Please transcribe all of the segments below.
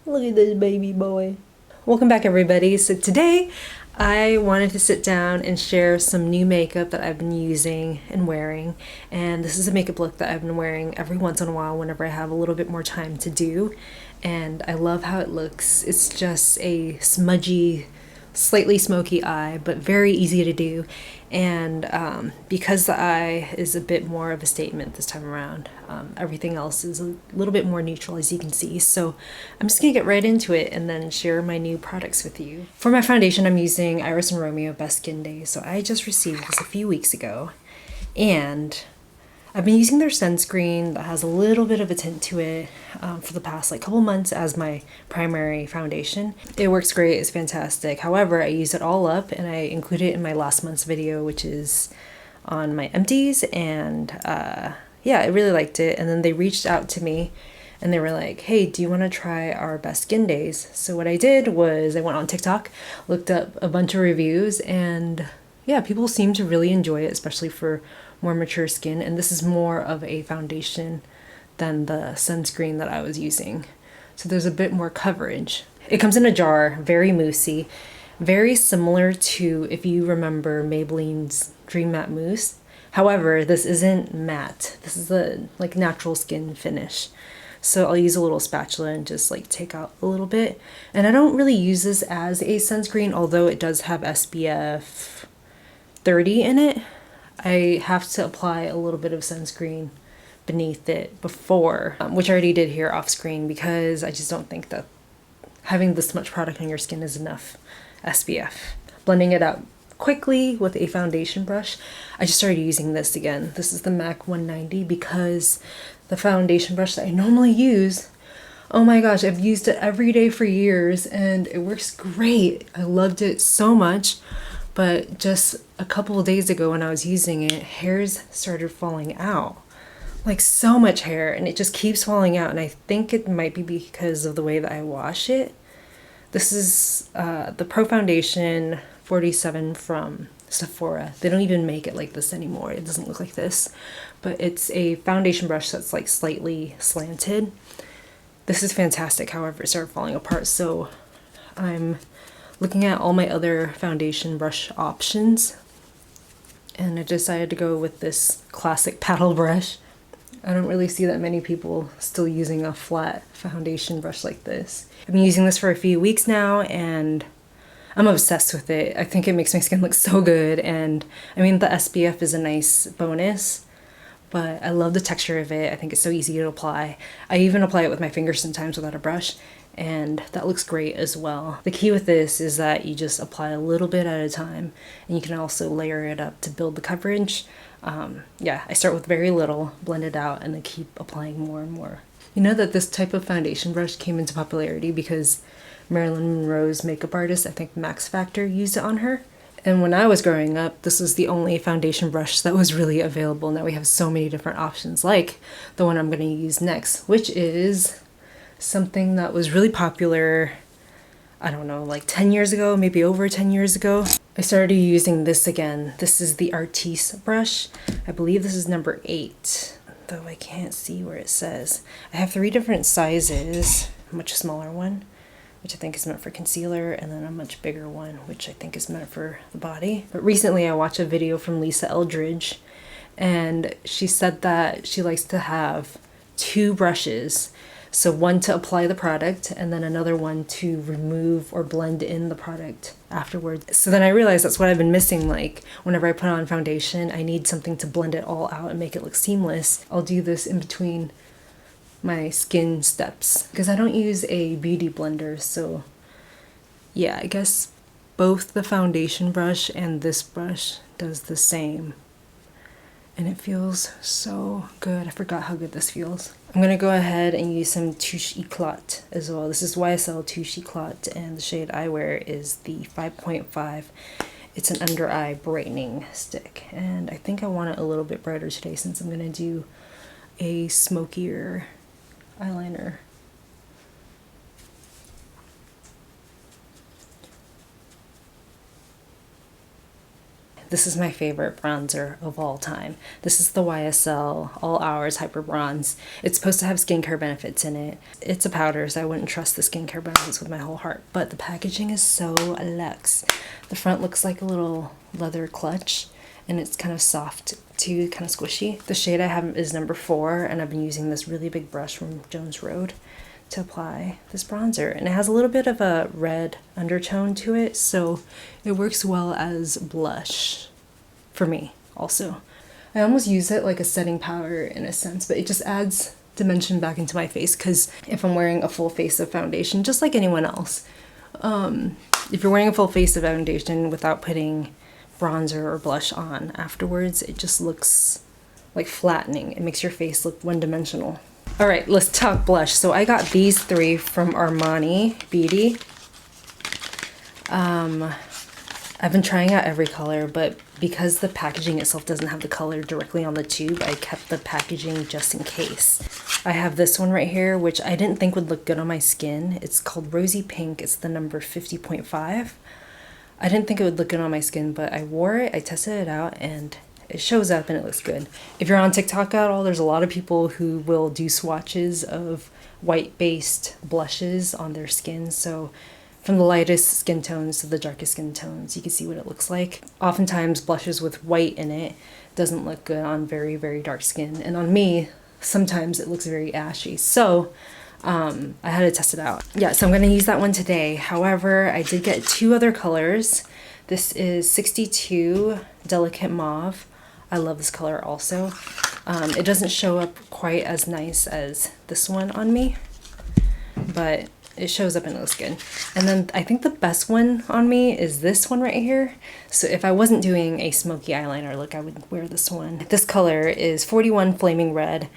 Look at this baby boy. Welcome back, everybody. So today I wanted to sit down and share some new makeup that I've been using and wearing. And this is a makeup look that I've been wearing every once in a while whenever I have a little bit more time to do. And I love how it looks. It's just a smudgy, slightly smoky eye, but very easy to do. And because the eye is a bit more of a statement this time around, everything else is a little bit more neutral, as you can see. So I'm just gonna get right into it and then share my new products with you. For my foundation, I'm using Iris and Romeo Best Skin Days. So I just received this a few weeks ago, and I've been using their sunscreen that has a little bit of a tint to it for the past couple months as my primary foundation. It works great, it's fantastic. However, I use it all up and I include it in my last month's video, which is on my empties, and yeah, I really liked it. And then they reached out to me and they were like, hey, do you want to try our Best Skin Days? So what I did was I went on TikTok, looked up a bunch of reviews, and yeah, people seem to really enjoy it, especially for more mature skin. And this is more of a foundation than the sunscreen that I was using. So there's a bit more coverage. It comes in a jar, very moussey, very similar to, if you remember, Maybelline's Dream Matte Mousse. However, this isn't matte. This is a natural skin finish. So I'll use a little spatula and just take out a little bit. And I don't really use this as a sunscreen, although it does have SPF 30 in it. I have to apply a little bit of sunscreen beneath it before, which I already did here off screen, because I just don't think that having this much product on your skin is enough SPF. Blending it out quickly with a foundation brush. I just started using this again. This is the MAC 190 because the foundation brush that I normally use, oh my gosh, I've used it every day for years and it works great. I loved it so much. But just a couple of days ago when I was using it, hairs started falling out. So much hair, and it just keeps falling out, and I think it might be because of the way that I wash it. This is the Pro Foundation 47 from Sephora. They don't even make it like this anymore. It doesn't look like this, but it's a foundation brush that's slightly slanted. This is fantastic, however, it started falling apart, so I'm looking at all my other foundation brush options, and I decided to go with this classic paddle brush. I don't really see that many people still using a flat foundation brush like this. I've been using this for a few weeks now and I'm obsessed with it. I think it makes my skin look so good, and I mean, the SPF is a nice bonus, but I love the texture of it. I think it's so easy to apply. I even apply it with my fingers sometimes without a brush, and that looks great as well. The key with this is that you just apply a little bit at a time, and you can also layer it up to build the coverage. Yeah, I start with very little, blend it out, and then keep applying more and more. You know that this type of foundation brush came into popularity because Marilyn Monroe's makeup artist, I think Max Factor, used it on her. And when I was growing up, this was the only foundation brush that was really available. Now we have so many different options, like the one I'm going to use next, which is something that was really popular, I don't know, 10 years ago, maybe over 10 years ago. I started using this again. This is the Artiste brush. I believe this is number 8, though I can't see where it says. I have 3 different sizes, a much smaller one, which I think is meant for concealer, and then a much bigger one, which I think is meant for the body. But recently I watched a video from Lisa Eldridge, and she said that she likes to have 2 brushes. So one to apply the product, and then another one to remove or blend in the product afterwards. So then I realized that's what I've been missing. Whenever I put on foundation, I need something to blend it all out and make it look seamless. I'll do this in between my skin steps because I don't use a beauty blender. So yeah, I guess both the foundation brush and this brush does the same. And it feels so good. I forgot how good this feels. I'm gonna go ahead and use some Touche Eclat as well. This is YSL Touche Eclat, and the shade I wear is the 5.5. It's an under eye brightening stick, and I think I want it a little bit brighter today since I'm gonna do a smokier eyeliner. This is my favorite bronzer of all time. This is the YSL All Hours Hyper Bronze. It's supposed to have skincare benefits in it. It's a powder, so I wouldn't trust the skincare benefits with my whole heart, but the packaging is so luxe. The front looks like a little leather clutch, and it's kind of soft too, kind of squishy. The shade I have is number 4, and I've been using this really big brush from Jones Road to apply this bronzer, and it has a little bit of a red undertone to it, so it works well as blush for me also. I almost use it like a setting powder in a sense, but it just adds dimension back into my face, because if I'm wearing a full face of foundation, just like anyone else, if you're wearing a full face of foundation without putting bronzer or blush on afterwards, it just looks like flattening. It makes your face look one-dimensional. All right, let's talk blush. So I got these 3 from Armani Beauty. I've been trying out every color, but because the packaging itself doesn't have the color directly on the tube, I kept the packaging just in case. I have this one right here, which I didn't think would look good on my skin. It's called Rosy Pink. It's the number 50.5. I didn't think it would look good on my skin, but I wore it, I tested it out, and it shows up and it looks good. If you're on TikTok at all, there's a lot of people who will do swatches of white-based blushes on their skin. So from the lightest skin tones to the darkest skin tones, you can see what it looks like. Oftentimes blushes with white in it doesn't look good on very, very dark skin. And on me, sometimes it looks very ashy. So I had to test it out. Yeah, so I'm gonna use that one today. However, I did get 2 other colors. This is 62 Delicate Mauve. I love this color also. It doesn't show up quite as nice as this one on me, but it shows up and it looks good. And then I think the best one on me is this one right here. So if I wasn't doing a smoky eyeliner look, I would wear this one. This color is 41 Flaming Red.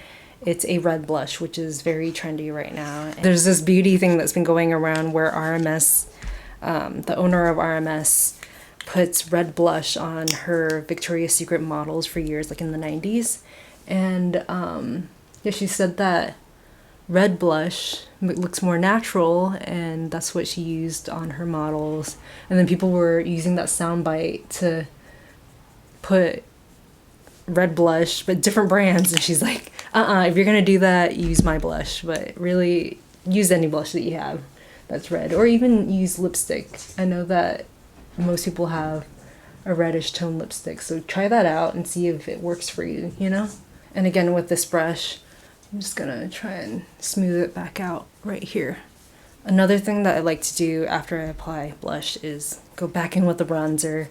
It's a red blush, which is very trendy right now. There's this beauty thing that's been going around where RMS, the owner of RMS, puts red blush on her Victoria's Secret models for years, like in the 90s. And yeah, she said that red blush looks more natural, and that's what she used on her models. And then people were using that soundbite to put red blush, but different brands, and she's like, if you're gonna do that, use my blush, but really use any blush that you have that's red, or even use lipstick. I know that most people have a reddish tone lipstick, so try that out and see if it works for you, you know? And again, with this brush, I'm just gonna try and smooth it back out right here. Another thing that I like to do after I apply blush is go back in with the bronzer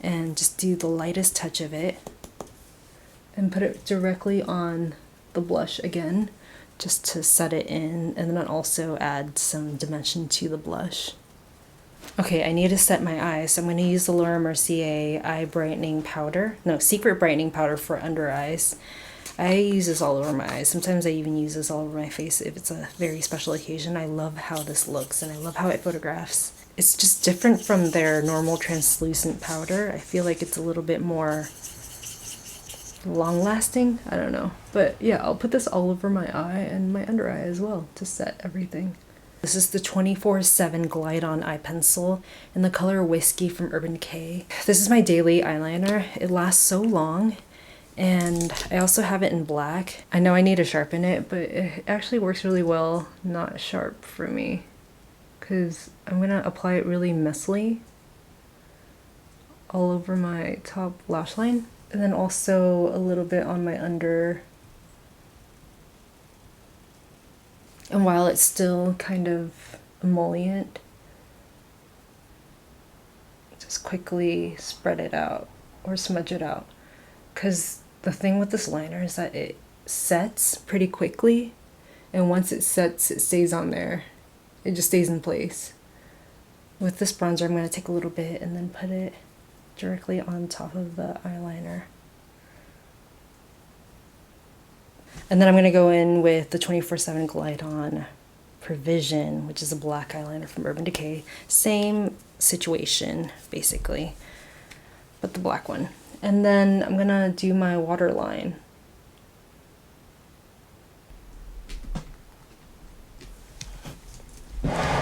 and just do the lightest touch of it and put it directly on the blush again, just to set it in, and then also add some dimension to the blush. Okay, I need to set my eyes, so I'm going to use the Laura Mercier Eye Brightening Powder. No, Secret Brightening Powder for under eyes. I use this all over my eyes. Sometimes I even use this all over my face if it's a very special occasion. I love how this looks, and I love how it photographs. It's just different from their normal translucent powder. I feel like it's a little bit more long-lasting. I don't know. But yeah, I'll put this all over my eye and my under eye as well to set everything. This is the 24/7 Glide On Eye Pencil in the color Whiskey from Urban Decay. This is my daily eyeliner. It lasts so long, and I also have it in black. I know I need to sharpen it, but it actually works really well not sharp for me, because I'm gonna apply it really messily all over my top lash line, and then also a little bit on my under. And while it's still kind of emollient, just quickly spread it out or smudge it out. Because the thing with this liner is that it sets pretty quickly, and once it sets, it stays on there. It just stays in place. With this bronzer, I'm going to take a little bit and then put it directly on top of the eyeliner. And then I'm going to go in with the 24/7 Glide On Provision, which is a black eyeliner from Urban Decay. Same situation, basically, but the black one. And then I'm going to do my waterline.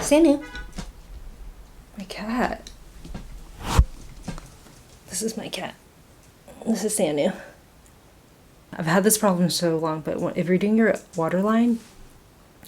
Sanu, my cat. This is my cat. This is Sanu. I've had this problem so long, but if you're doing your waterline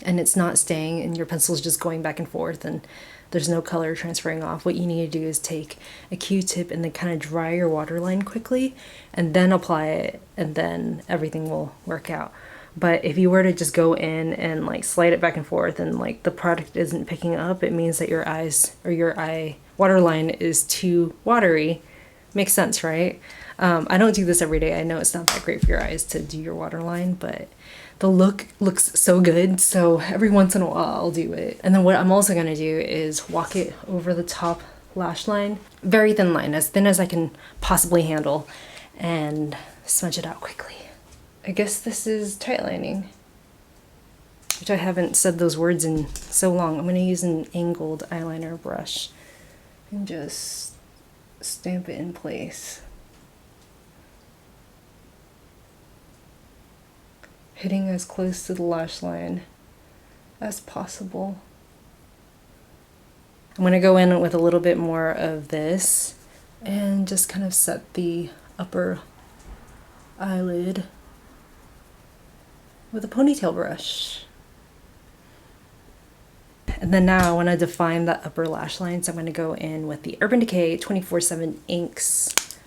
and it's not staying and your pencil's just going back and forth and there's no color transferring off, what you need to do is take a Q-tip and then kind of dry your waterline quickly and then apply it, and then everything will work out. But if you were to just go in and like slide it back and forth and like the product isn't picking up, it means that your eyes or your eye waterline is too watery. Makes sense, right? I don't do this every day. I know it's not that great for your eyes to do your waterline, but the look looks so good. So every once in a while I'll do it. And then what I'm also gonna do is walk it over the top lash line. Very thin line, as thin as I can possibly handle, and smudge it out quickly. I guess this is tight lining, which I haven't said those words in so long. I'm gonna use an angled eyeliner brush and just stamp it in place. Hitting as close to the lash line as possible. I'm gonna go in with a little bit more of this and just kind of set the upper eyelid with a ponytail brush. And then now I want to define that upper lash line, so I'm going to go in with the Urban Decay 24/7 Inks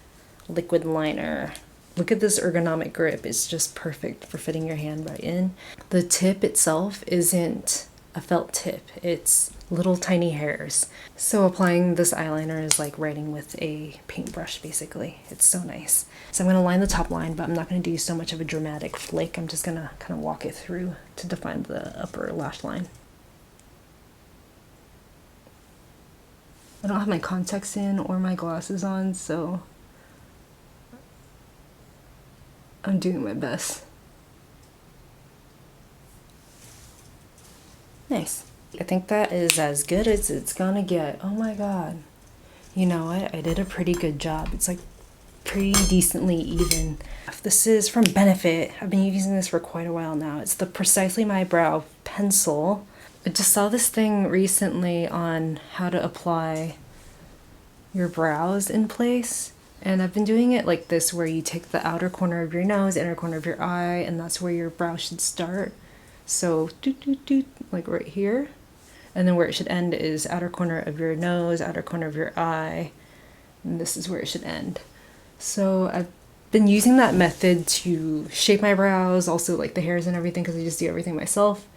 liquid liner. Look at this ergonomic grip. It's just perfect for fitting your hand right in. The tip itself isn't a felt tip. It's little tiny hairs. So applying this eyeliner is like writing with a paintbrush, basically. It's so nice. So I'm going to line the top line, but I'm not going to do so much of a dramatic flick. I'm just going to kind of walk it through to define the upper lash line. I don't have my contacts in or my glasses on, so I'm doing my best. Nice. I think that is as good as it's gonna get. Oh my god. You know what? I did a pretty good job. It's like pretty decently even. This is from Benefit. I've been using this for quite a while now. It's the Precisely My Brow pencil. I just saw this thing recently on how to apply your brows in place. And I've been doing it like this, where you take the outer corner of your nose, inner corner of your eye, and that's where your brow should start. So, like right here. And then where it should end is outer corner of your nose, outer corner of your eye, and this is where it should end. So I've been using that method to shape my brows, also like the hairs and everything, because I just do everything myself.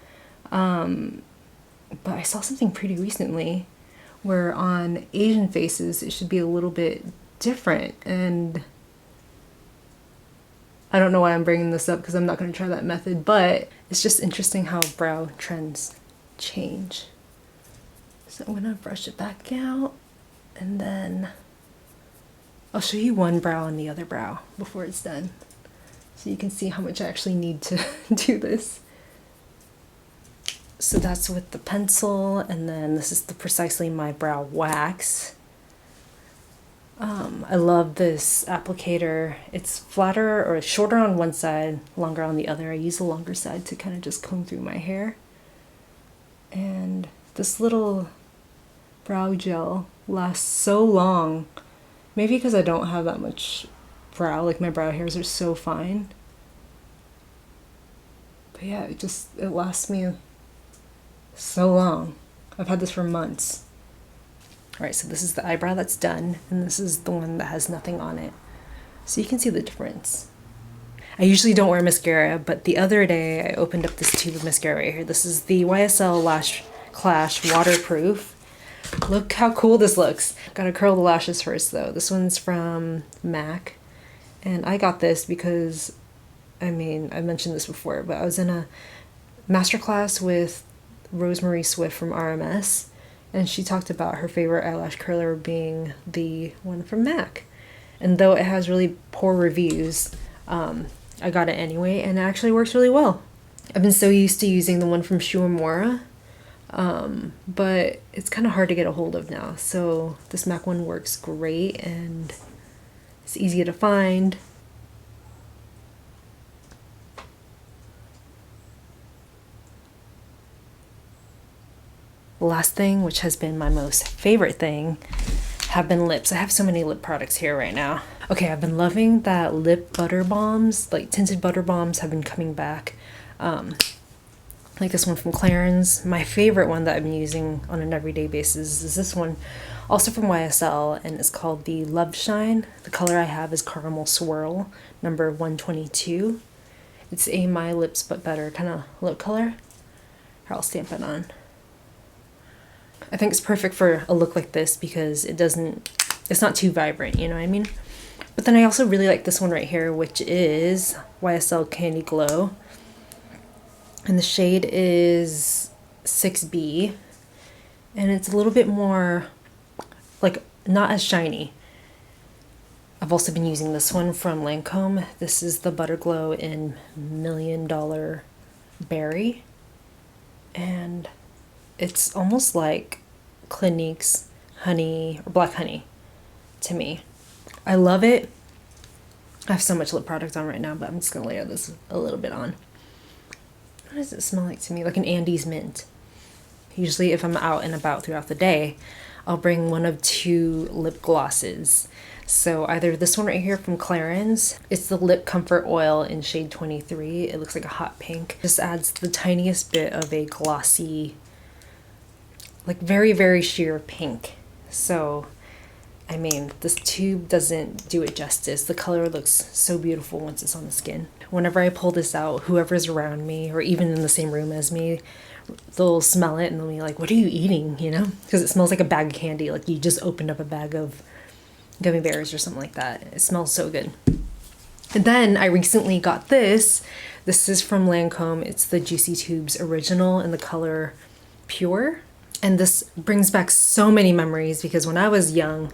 But I saw something pretty recently where on Asian faces it should be a little bit different, and I don't know why I'm bringing this up because I'm not going to try that method, but it's just interesting how brow trends change. So I'm going to brush it back out, and then I'll show you one brow and the other brow before it's done, so you can see how much I actually need to do this. So that's with the pencil, and then this is the Precisely My Brow wax. I love this applicator. It's flatter or shorter on one side, longer on the other. I use the longer side to kind of just comb through my hair. And this little brow gel lasts so long. Maybe because I don't have that much brow, like my brow hairs are so fine. But yeah, it lasts me so long. I've had this for months. Alright, so this is the eyebrow that's done, and this is the one that has nothing on it. So you can see the difference. I usually don't wear mascara, but the other day I opened up this tube of mascara right here. This is the YSL Lash Clash Waterproof. Look how cool this looks. Gotta curl the lashes first though. This one's from MAC, and I got this because, I mean, I mentioned this before, but I was in a masterclass with Rosemary Swift from RMS, and she talked about her favorite eyelash curler being the one from MAC. And though it has really poor reviews, I got it anyway, and it actually works really well. I've been so used to using the one from Shuamura, but it's kind of hard to get a hold of now. So this MAC one works great, and it's easy to find. The last thing, which has been my most favorite thing, have been lips. I have so many lip products here right now. Okay, I've been loving that lip butter bombs, like tinted butter bombs have been coming back. Like this one from Clarins. My favorite one that I've been using on an everyday basis is this one, also from YSL, and it's called the Love Shine. The color I have is Caramel Swirl, number 122. It's a My Lips But Better kind of lip color. Here, I'll stamp it on. I think it's perfect for a look like this because it's not too vibrant, you know what I mean? But then I also really like this one right here, which is YSL Candy Glow. And the shade is 6B. And it's a little bit more, like, not as shiny. I've also been using this one from Lancome. This is the Butter Glow in $1 Million Berry. And it's almost like Clinique's honey, or black honey, to me. I love it. I have so much lip product on right now, but I'm just gonna layer this a little bit on. What does it smell like to me? Like an Andes mint. Usually if I'm out and about throughout the day, I'll bring one of 2 lip glosses. So either this one right here from Clarins, it's the Lip Comfort Oil in shade 23. It looks like a hot pink. Just adds the tiniest bit of a glossy, like very, very sheer pink. So, I mean, this tube doesn't do it justice. The color looks so beautiful once it's on the skin. Whenever I pull this out, whoever's around me or even in the same room as me, they'll smell it and they'll be like, what are you eating, you know? Because it smells like a bag of candy, like you just opened up a bag of gummy bears or something like that. It smells so good. And then I recently got this. This is from Lancome. It's the Juicy Tubes Original in the color Pure. And this brings back so many memories because when I was young,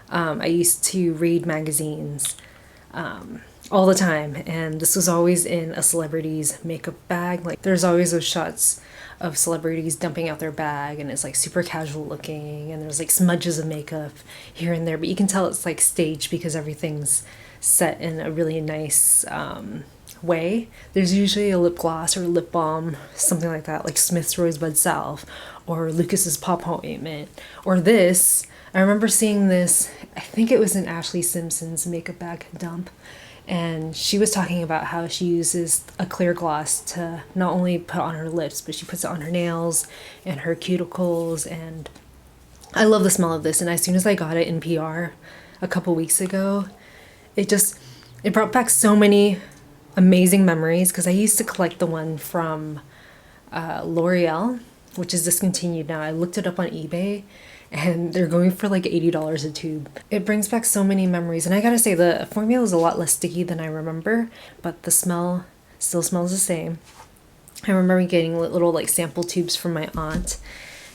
I used to read magazines all the time, and this was always in a celebrity's makeup bag. Like there's always those shots of celebrities dumping out their bag and it's like super casual looking and there's like smudges of makeup here and there, but you can tell it's like staged because everything's set in a really nice way. There's usually a lip gloss or a lip balm, something like that, like Smith's Rosebud Salve or Lucas's Pop Ointment, or this. I remember seeing this, I think it was in Ashley Simpson's makeup bag dump, and she was talking about how she uses a clear gloss to not only put on her lips, but she puts it on her nails and her cuticles, and I love the smell of this. And as soon as I got it in PR a couple weeks ago, it brought back so many amazing memories because I used to collect the one from L'Oreal, which is discontinued now. I looked it up on eBay and they're going for like $80 a tube. It brings back so many memories, and I gotta say the formula is a lot less sticky than I remember, but the smell still smells the same. I remember getting little like sample tubes from my aunt,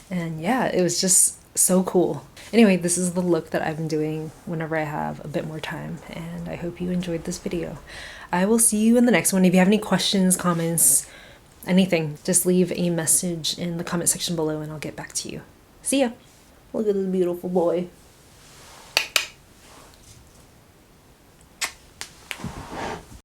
and yeah, it was just so cool. Anyway, this is the look that I've been doing whenever I have a bit more time, and I hope you enjoyed this video. I will see you in the next one. If you have any questions, comments, anything, just leave a message in the comment section below and I'll get back to you. See ya! Look at this beautiful boy.